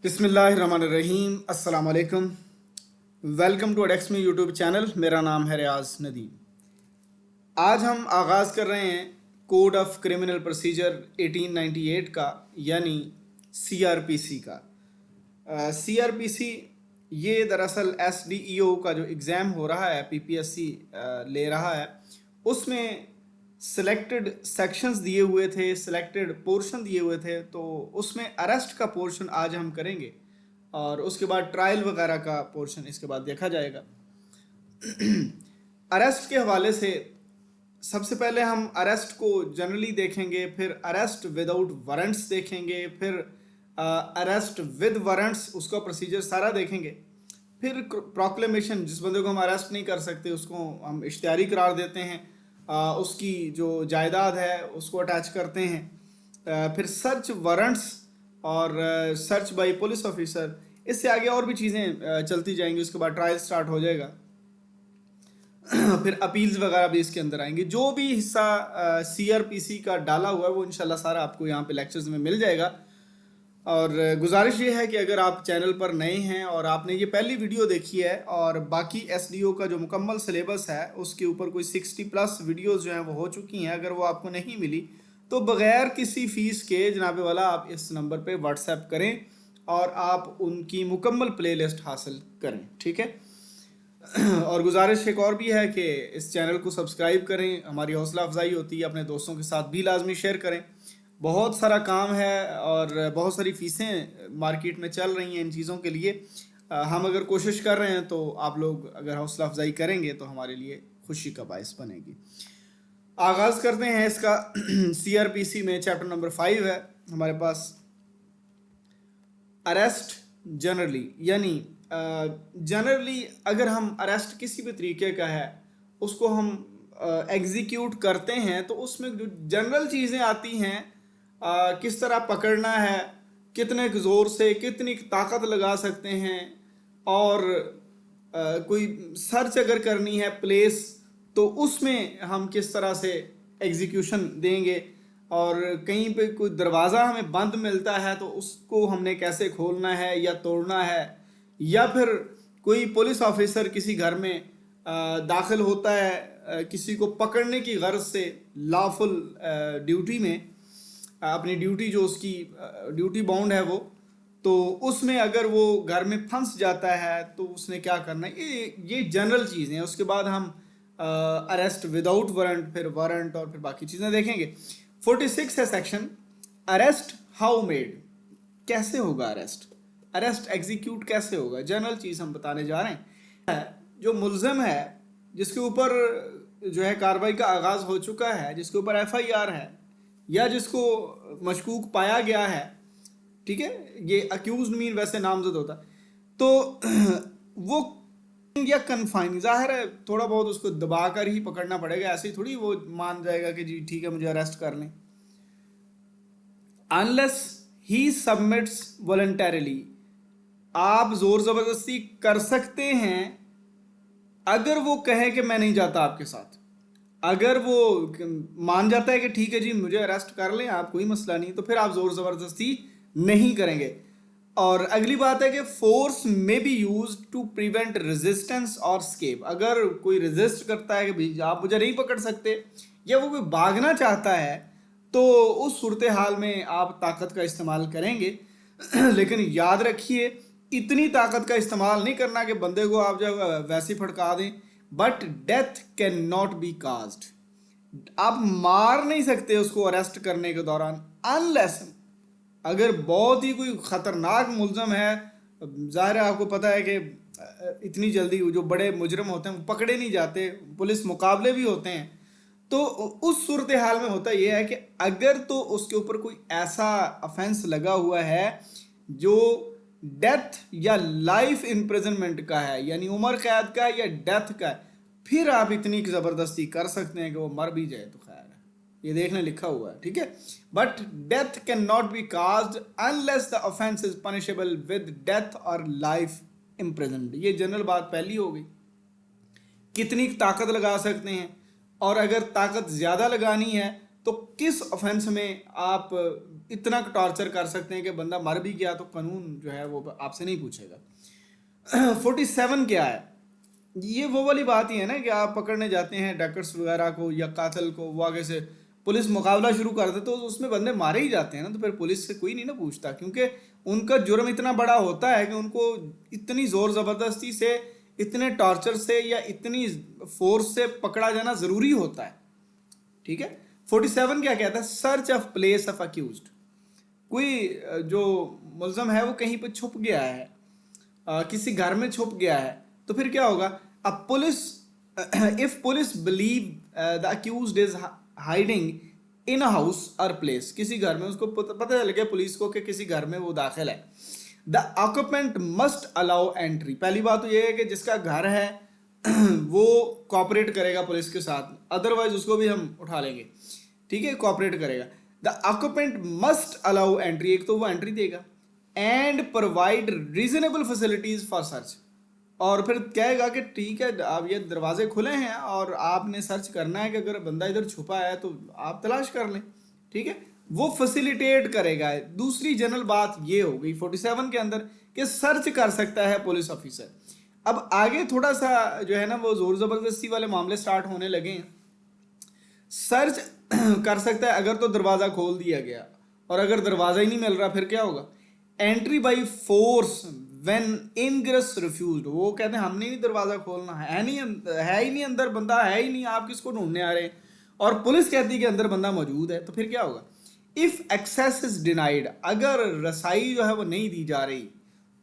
बिस्मिल्लाहिर्रहमानिर्रहीम। अस्सलाम वालेकुम। वेलकम टू एडेक्स मी यूट्यूब चैनल। मेरा नाम है रियाज नदीम। आज हम आगाज़ कर रहे हैं कोड ऑफ क्रिमिनल प्रोसीजर 1898 का, यानी सीआरपीसी का। सीआरपीसी ये दरअसल एसडीईओ का जो एग्ज़ाम हो रहा है, पीपीएससी ले रहा है, उसमें सिलेक्टेड सेक्शंस दिए हुए थे, सिलेक्टेड पोर्शन दिए हुए थे। तो उसमें अरेस्ट का पोर्शन आज हम करेंगे और उसके बाद ट्रायल वगैरह का पोर्शन इसके बाद देखा जाएगा। अरेस्ट के हवाले से सबसे पहले हम अरेस्ट को जनरली देखेंगे, फिर अरेस्ट विदाउट वारंट्स देखेंगे, फिर अरेस्ट विद वारंट्स, उसका प्रोसीजर सारा देखेंगे। फिर प्रोक्लेमेशन, जिस बंदे को हम अरेस्ट नहीं कर सकते उसको हम इश्तिहारी करार देते हैं, उसकी जो जायदाद है उसको अटैच करते हैं। फिर सर्च वारंट्स और सर्च बाय पुलिस ऑफिसर, इससे आगे और भी चीज़ें चलती जाएंगी। उसके बाद ट्रायल स्टार्ट हो जाएगा। फिर अपील्स वगैरह भी इसके अंदर आएंगे। जो भी हिस्सा सीआरपीसी का डाला हुआ है वो इंशाल्लाह सारा आपको यहाँ पे लेक्चर्स में मिल जाएगा। और गुजारिश ये है कि अगर आप चैनल पर नए हैं और आपने ये पहली वीडियो देखी है और बाकी एसडीओ का जो मुकम्मल सिलेबस है उसके ऊपर कोई 60+ वीडियोस जो हैं वो हो चुकी हैं, अगर वो आपको नहीं मिली तो बग़ैर किसी फ़ीस के जनाबे वाला आप इस नंबर पे व्हाट्सएप करें और आप उनकी मुकम्मल प्लेलिस्ट हासिल करें, ठीक है। और गुजारिश एक और भी है कि इस चैनल को सब्सक्राइब करें, हमारी हौसला अफजाई होती है। अपने दोस्तों के साथ भी लाजमी शेयर करें। बहुत सारा काम है और बहुत सारी फ़ीसें मार्केट में चल रही हैं इन चीज़ों के लिए। हम अगर कोशिश कर रहे हैं तो आप लोग अगर हौसला अफजाई करेंगे तो हमारे लिए खुशी का बायस बनेगी। आगाज़ करते हैं इसका। सीआरपीसी में चैप्टर नंबर 5 है हमारे पास, अरेस्ट जनरली। यानी जनरली अगर हम अरेस्ट किसी भी तरीके का है उसको हम एग्जीक्यूट करते हैं तो उसमें जो जनरल चीज़ें आती हैं, किस तरह पकड़ना है, कितने ज़ोर से कितनी ताकत लगा सकते हैं, और कोई सर्च अगर करनी है प्लेस तो उसमें हम किस तरह से एग्जीक्यूशन देंगे, और कहीं पे कोई दरवाज़ा हमें बंद मिलता है तो उसको हमने कैसे खोलना है या तोड़ना है, या फिर कोई पुलिस ऑफिसर किसी घर में दाखिल होता है किसी को पकड़ने की गर्ज से लॉफुल ड्यूटी में, अपनी ड्यूटी जो उसकी ड्यूटी बाउंड है वो, तो उसमें अगर वो घर में फंस जाता है तो उसने क्या करना है, ये जनरल चीज़ें हैं। उसके बाद हम अरेस्ट विदाउट वारंट, फिर वारंट और फिर बाकी चीज़ें देखेंगे। 46 है सेक्शन, अरेस्ट हाउ मेड, कैसे होगा अरेस्ट, अरेस्ट एग्जीक्यूट कैसे होगा। जनरल चीज़ हम बताने जा रहे हैं। जो मुल्ज़िम है, जिसके ऊपर जो है कार्रवाई का आगाज़ हो चुका है, जिसके ऊपर एफआईआर है या जिसको मशकूक पाया गया है, ठीक है, ये अक्यूज मीन वैसे नामजद होता है, तो वो या कन्फाइन, जाहिर है थोड़ा बहुत उसको दबा कर ही पकड़ना पड़ेगा, ऐसे ही थोड़ी वो मान जाएगा कि जी ठीक है मुझे अरेस्ट कर लें। अनलेस ही सबमिट्स वॉलंटरली, आप जोर जबरदस्ती कर सकते हैं अगर वो कहे कि मैं नहीं जाता आपके साथ। अगर वो मान जाता है कि ठीक है जी मुझे अरेस्ट कर लें आप, कोई मसला नहीं, तो फिर आप जोर जबरदस्ती नहीं करेंगे। और अगली बात है कि फोर्स में be use to prevent resistance और स्केप। अगर कोई रेजिस्ट करता है कि भाई आप मुझे नहीं पकड़ सकते, या वो कोई भागना चाहता है, तो उस सूरत हाल में आप ताकत का इस्तेमाल करेंगे। लेकिन याद रखिए इतनी ताकत का इस्तेमाल नहीं करना कि बंदे को आप जो वैसे ही फटका दें। But death can not be caused, आप मार नहीं सकते उसको अरेस्ट करने के दौरान, अनलेस अगर बहुत ही कोई ख़तरनाक मुल्ज़म है। ज़ाहिर है आपको पता है कि इतनी जल्दी जो बड़े मुजरम होते हैं वो पकड़े नहीं जाते, पुलिस मुकाबले भी होते हैं। तो उस सूरत हाल में होता यह है कि अगर तो उसके ऊपर कोई ऐसा अफेंस लगा हुआ है जो डेथ या लाइफ इम्प्रिजनमेंट का है, यानी उम्र कैद का या डेथ का है, फिर आप इतनी ज़बरदस्ती कर सकते हैं कि वो मर भी जाए तो खैर है, ये देखने लिखा हुआ है, ठीक है। But death can not be caused unless the offence is punishable with death और लाइफ इम्प्रिजनमेंट। ये जनरल बात पहली हो गई, कितनी ताकत लगा सकते हैं, और अगर ताकत ज़्यादा लगानी है तो किस ऑफेंस में आप इतना टॉर्चर कर सकते हैं कि बंदा मर भी गया तो कानून जो है वो आपसे नहीं पूछेगा। 47 क्या है? ये वो वाली बात ही है ना कि आप पकड़ने जाते हैं डैकर्स वगैरह को या कातिल को, वो आगे से पुलिस मुकाबला शुरू कर दे तो उसमें बंदे मारे ही जाते हैं ना, तो फिर पुलिस से कोई नहीं ना पूछता, क्योंकि उनका जुर्म इतना बड़ा होता है कि उनको इतनी जोर जबरदस्ती से, इतने टॉर्चर से या इतनी फोर्स से पकड़ा जाना जरूरी होता है। ठीक है। 47 क्या कहता है? Search of place of accused. कोई जो मुल्ज़म है वो कहीं पर छुप गया है, किसी घर में छुप गया है, तो फिर क्या होगा? अब police, if police believe the accused is hiding in a house और प्लेस, किसी घर में उसको पता चल गया पुलिस को कि किसी घर में वो दाखिल है, the occupant must allow entry. पहली बात तो ये है कि जिसका घर है वो कॉपरेट करेगा पुलिस के साथ, अदरवाइज उसको भी हम उठा लेंगे। ठीक है, कॉपरेट करेगा। The occupant must allow entry, एक तो वो एंट्री देगा, and provide reasonable facilities for search, और फिर कहेगा कि ठीक है अब ये दरवाजे खुले हैं और आपने सर्च करना है कि अगर बंदा इधर छुपा है तो आप तलाश कर लें। ठीक है, वो फैसिलिटेट करेगा। दूसरी जनरल बात ये हो गई 47 के अंदर कि सर्च कर सकता है पुलिस ऑफिसर। अब आगे थोड़ा सा जो है ना वो जोर जबरदस्ती वाले मामले स्टार्ट होने लगे हैं। सर्च कर सकता है अगर तो दरवाजा खोल दिया गया, और अगर दरवाजा ही नहीं मिल रहा फिर क्या होगा? Entry by force when ingress refused. वो कहते हैं हमने नहीं दरवाजा खोलना, है नहीं, है ही नहीं अंदर बंदा, है ही नहीं, आप किसको ढूंढने आ रहे हैं? और पुलिस कहती है कि अंदर बंदा मौजूद है, तो फिर क्या होगा? इफ एक्सेस इज डिनाइड, अगर रसाई जो है वो नहीं दी जा रही,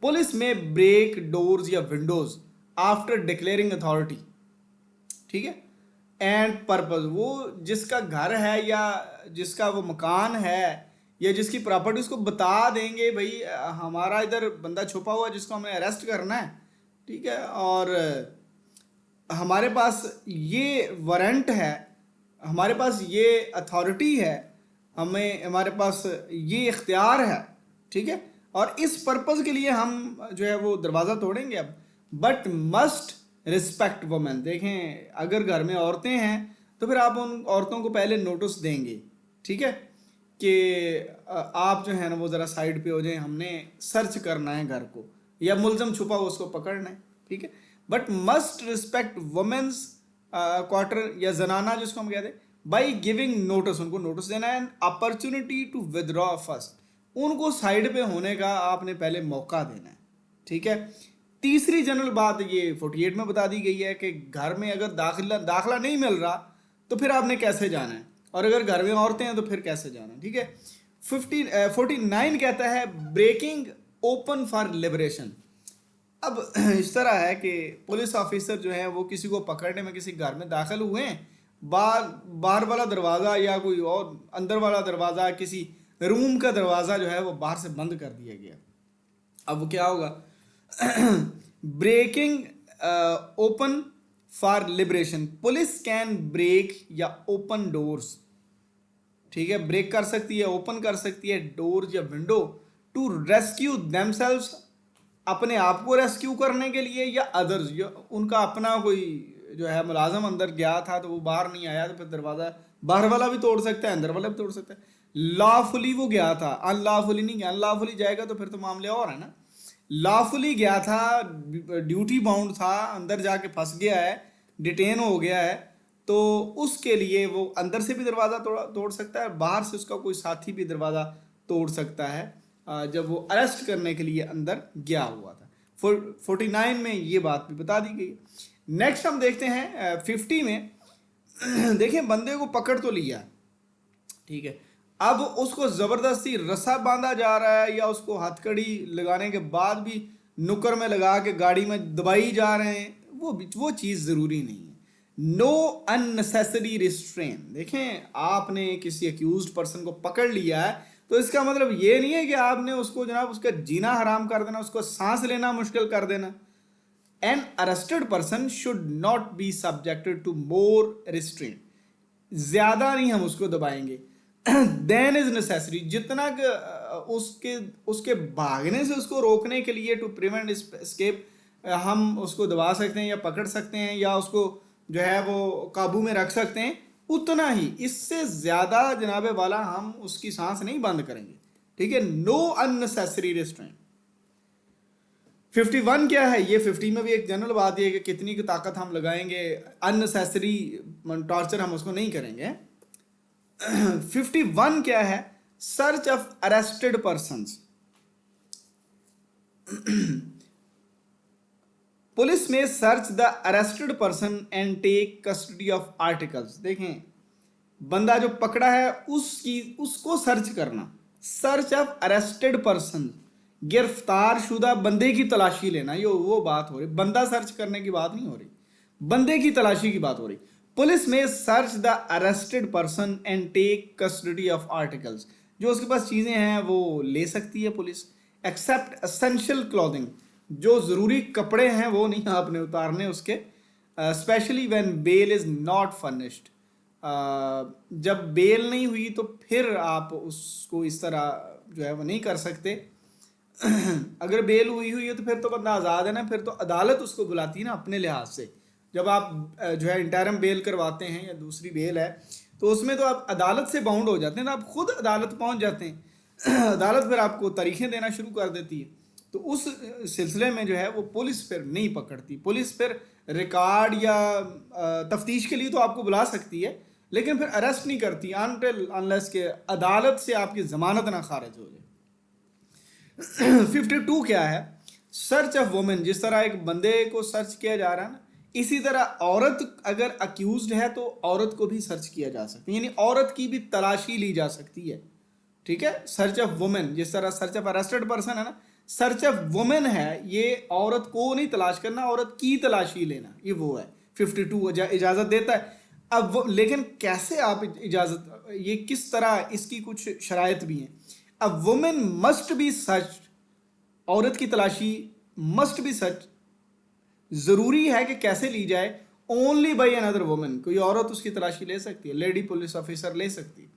पुलिस में ब्रेक डोर्स या विंडोज आफ्टर डिक्लेयरिंग अथॉरिटी। ठीक है, एंड पर्पज, वो जिसका घर है या जिसका वो मकान है या जिसकी प्रॉपर्टी, उसको बता देंगे भाई हमारा इधर बंदा छुपा हुआ है जिसको हमें अरेस्ट करना है। ठीक है, और हमारे पास ये वारंट है, हमारे पास ये अथॉरिटी है, हमें हमारे पास ये इख्तियार है। ठीक है, और इस पर्पज़ के लिए हम जो है वो दरवाज़ा तोड़ेंगे अब। But must respect women. देखें, अगर घर में औरतें हैं तो फिर आप उन औरतों को पहले नोटिस देंगे। ठीक है, कि आप जो है ना वो ज़रा साइड पे हो जाए, हमने सर्च करना है घर को, या मुलजम छुपा हो उसको पकड़ना है। ठीक है, but must respect women's quarter या जनाना जिसको हम कहते हैं, बाई गिविंग नोटिस, उनको नोटिस देना है, अपॉर्चुनिटी टू विदड्रॉ फर्स्ट, उनको साइड पे होने का आपने पहले मौका देना है। ठीक है, तीसरी जनरल बात ये 48 में बता दी गई है कि घर में अगर दाखिला नहीं मिल रहा तो फिर आपने कैसे जाना है, और अगर घर में औरतें हैं तो फिर कैसे जाना है। ठीक है, 49 कहता है ब्रेकिंग ओपन फॉर लिबरेशन। अब इस तरह है कि पुलिस ऑफिसर जो है वो किसी को पकड़ने में किसी घर में दाखिल हुए हैं, बाहर वाला दरवाज़ा या कोई और अंदर वाला दरवाज़ा, किसी रूम का दरवाज़ा जो है वो बाहर से बंद कर दिया गया। अब वो क्या होगा? Breaking open for liberation, police can break या ओपन डोर्स। ठीक है, ब्रेक कर सकती है, ओपन कर सकती है डोर या विंडो, टू रेस्क्यू देमसेल्व्स, अपने आप को रेस्क्यू करने के लिए, या अदर्स, या उनका अपना कोई जो है मुलाजम अंदर गया था तो वो बाहर नहीं आया तो फिर दरवाज़ा बाहर वाला भी तोड़ सकता है, अंदर वाला भी तोड़ सकता है। लॉफुली वो गया था, अनलॉफुली नहीं गया। अनलॉफुली जाएगा तो फिर तो मामले और है ना। लॉफुली गया था, ड्यूटी बाउंड था, अंदर जाके फंस गया है, डिटेन हो गया है, तो उसके लिए वो अंदर से भी दरवाज़ा तोड़ सकता है, बाहर से उसका कोई साथी भी दरवाज़ा तोड़ सकता है जब वो अरेस्ट करने के लिए अंदर गया हुआ था। 49 में ये बात भी बता दी गई। नेक्स्ट हम देखते हैं 50 में। देखें, बंदे को पकड़ तो लिया, ठीक है, अब उसको ज़बरदस्ती रस्सा बांधा जा रहा है या उसको हथकड़ी लगाने के बाद भी नुक्कर में लगा के गाड़ी में दबाई जा रहे हैं, वो चीज़ ज़रूरी नहीं है। Know unnecessary restrain. देखें, आपने किसी अक्यूज्ड पर्सन को पकड़ लिया है तो इसका मतलब ये नहीं है कि आपने उसको जनाब उसका जीना हराम कर देना, उसको सांस लेना मुश्किल कर देना। An arrested person should not be subjected to more restraint. ज़्यादा नहीं हम उसको दबाएंगे देन इज नेसेसरी, जितना उसके उसके भागने से उसको रोकने के लिए, टू प्रिवेंट एस्केप, हम उसको दबा सकते हैं या पकड़ सकते हैं या उसको जो है वो काबू में रख सकते हैं, उतना ही, इससे ज्यादा जनाबे वाला हम उसकी सांस नहीं बंद करेंगे, ठीक है। Know unnecessary restraint. 51 क्या है, ये 50 में भी एक जनरल बात है कि कितनी की ताकत हम लगाएंगे, अननेसेसरी टॉर्चर हम उसको नहीं करेंगे। 51 क्या है, search of arrested persons. Police में search the arrested person and take custody of articles. देखें, बंदा जो पकड़ा है उसको सर्च करना, सर्च ऑफ अरेस्टेड पर्सन, गिरफ्तार शुदा बंदे की तलाशी लेना, ये वो बात हो रही, बंदा सर्च करने की बात नहीं हो रही, बंदे की तलाशी की बात हो रही। पुलिस में search the arrested person and take custody of articles, जो उसके पास चीजें हैं वो ले सकती है पुलिस, एक्सेप्ट एसेंशियल क्लॉथिंग, जो जरूरी कपड़े हैं वो नहीं आपने उतारने उसके, specially when bail is not furnished. जब बेल नहीं हुई तो फिर आप उसको इस तरह जो है वो नहीं कर सकते। अगर बेल हुई हुई है तो फिर तो बंदा आज़ाद है ना, फिर तो अदालत उसको बुलाती है ना अपने लिहाज से। जब आप जो है इंटरम बेल करवाते हैं या दूसरी बेल है तो उसमें तो आप अदालत से बाउंड हो जाते हैं, तो आप खुद अदालत पहुंच जाते हैं। अदालत फिर आपको तारीखें देना शुरू कर देती है, तो उस सिलसिले में जो है वो पुलिस फिर नहीं पकड़ती। पुलिस फिर रिकॉर्ड या तफ्तीश के लिए तो आपको बुला सकती है, लेकिन फिर अरेस्ट नहीं करती अनटिल अनलेस के अदालत से आपकी जमानत ना खारिज हो जाए। 52 क्या है, सर्च ऑफ वुमेन। जिस तरह एक बंदे को सर्च किया जा रहा है ना, इसी तरह औरत अगर अक्यूज्ड है तो औरत को भी सर्च किया जा सकता है, यानी औरत की भी तलाशी ली जा सकती है, ठीक है। सर्च ऑफ वुमेन, जिस तरह सर्च ऑफ अरेस्टेड पर्सन है ना, सर्च ऑफ वुमेन है, ये औरत को नहीं तलाश करना, औरत की तलाशी लेना, ये वो है। 52 इजाजत देता है। अब वो, लेकिन कैसे आप इजाजत, ये किस तरह, इसकी कुछ शराइत भी हैं। A women must be search, औरत की तलाशी मस्ट बी सर्च, जरूरी है कि कैसे ली जाए, ओनली बाई अनदर वुमेन, कोई औरत उसकी तलाशी ले सकती है, लेडी पुलिस ऑफिसर ले सकती है।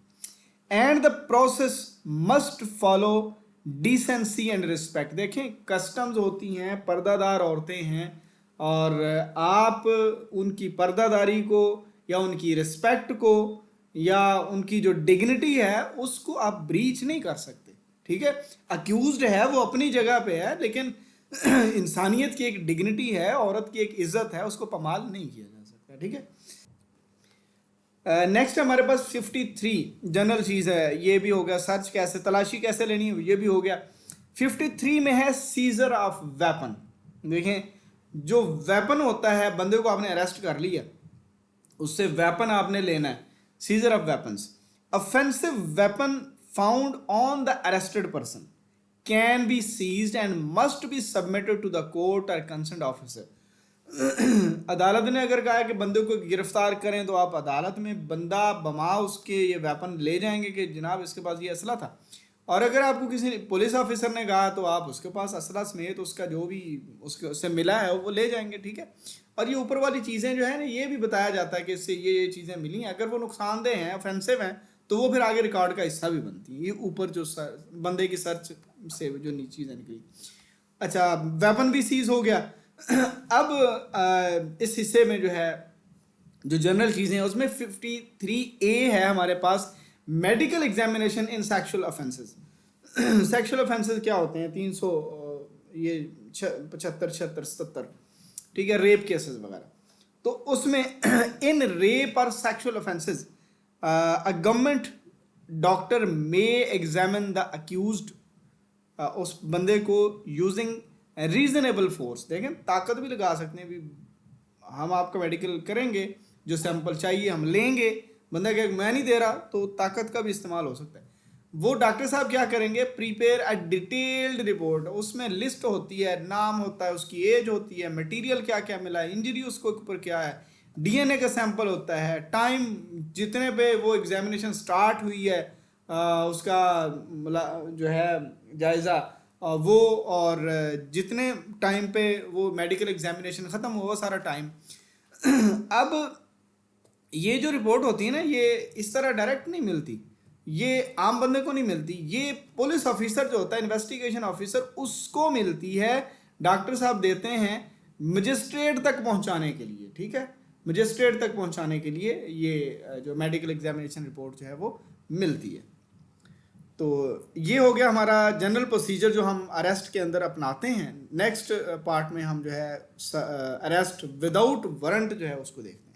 And the process must follow decency and respect. देखें, कस्टम्स होती हैं, पर्दादार औरतें हैं, और आप उनकी पर्दादारी को या उनकी रिस्पेक्ट को या उनकी जो डिग्निटी है उसको आप ब्रीच नहीं कर सकते, ठीक है। अक्यूज्ड है वो अपनी जगह पे है, लेकिन इंसानियत की एक डिग्निटी है, औरत की एक इज्जत है, उसको पमाल नहीं किया जा सकता, ठीक है। नेक्स्ट हमारे पास 53 जनरल चीज है, ये भी हो गया। सर्च कैसे, तलाशी कैसे लेनी है, ये भी हो गया। 53 में है सीजर ऑफ वेपन। देखें, जो वेपन होता है, बंदे को आपने अरेस्ट कर लिया, उससे वेपन आपने लेना है, seizure of weapons. Offensive weapon found on the arrested person can be seized and must be submitted to the court और कंसर्न्ड ऑफिसर। अदालत ने अगर कहा कि बंदे को गिरफ्तार करें तो आप अदालत में बंदा बमा उसके ये वेपन ले जाएंगे कि जनाब इसके पास ये असला था। और अगर आपको किसी पुलिस ऑफिसर ने कहा तो आप उसके पास असला समेत उसका जो भी उससे मिला है वो ले जाएंगे, ठीक है। और ये ऊपर वाली चीज़ें जो है ना, ये भी बताया जाता है कि इससे ये चीज़ें मिली हैं, अगर वो नुकसानदेह हैं, ऑफेंसिव हैं, तो वो फिर आगे रिकॉर्ड का हिस्सा भी बनती है। ये ऊपर जो बंदे की सर्च से जो चीज़ें निकली। अच्छा, वेपन भी सीज हो गया। अब इस हिस्से में जो है जो जनरल चीज़ें हैं उसमें 53A है हमारे पास, medical examination in sexual offences. Sexual offences क्या होते हैं, 300 ये 75, 76, 77, ठीक है, रेप केसेस वगैरह। तो उसमें इन रेप और sexual offences a government doctor may examine the accused, उस बंदे को यूजिंग रीजनेबल फोर्स। देखें, ताकत भी लगा सकते हैं, भी हम आपका मेडिकल करेंगे, जो सैंपल चाहिए हम लेंगे, बंदा कहे मैं नहीं दे रहा, तो ताकत का भी इस्तेमाल हो सकता है। वो डॉक्टर साहब क्या करेंगे, प्रिपेयर अ डिटेल्ड रिपोर्ट, उसमें लिस्ट होती है, नाम होता है, उसकी एज होती है, मटेरियल क्या क्या मिला है, इंजरी उसको ऊपर क्या है, डीएनए का सैंपल होता है, टाइम जितने पे वो एग्जामिनेशन स्टार्ट हुई है उसका जो है जायज़ा वो, और जितने टाइम पे वो मेडिकल एग्जामिनेशन ख़त्म हुआ सारा टाइम। अब ये जो रिपोर्ट होती है ना, ये इस तरह डायरेक्ट नहीं मिलती, ये आम बंदे को नहीं मिलती, ये पुलिस ऑफिसर जो होता है, इन्वेस्टिगेशन ऑफिसर, उसको मिलती है। डॉक्टर साहब देते हैं मजिस्ट्रेट तक पहुंचाने के लिए, ठीक है। मजिस्ट्रेट तक पहुंचाने के लिए ये जो मेडिकल एग्जामिनेशन रिपोर्ट जो है वो मिलती है। तो ये हो गया हमारा जनरल प्रोसीजर जो हम अरेस्ट के अंदर अपनाते हैं। नेक्स्ट पार्ट में हम जो है अरेस्ट विदाउट वारंट जो है उसको देखते हैं।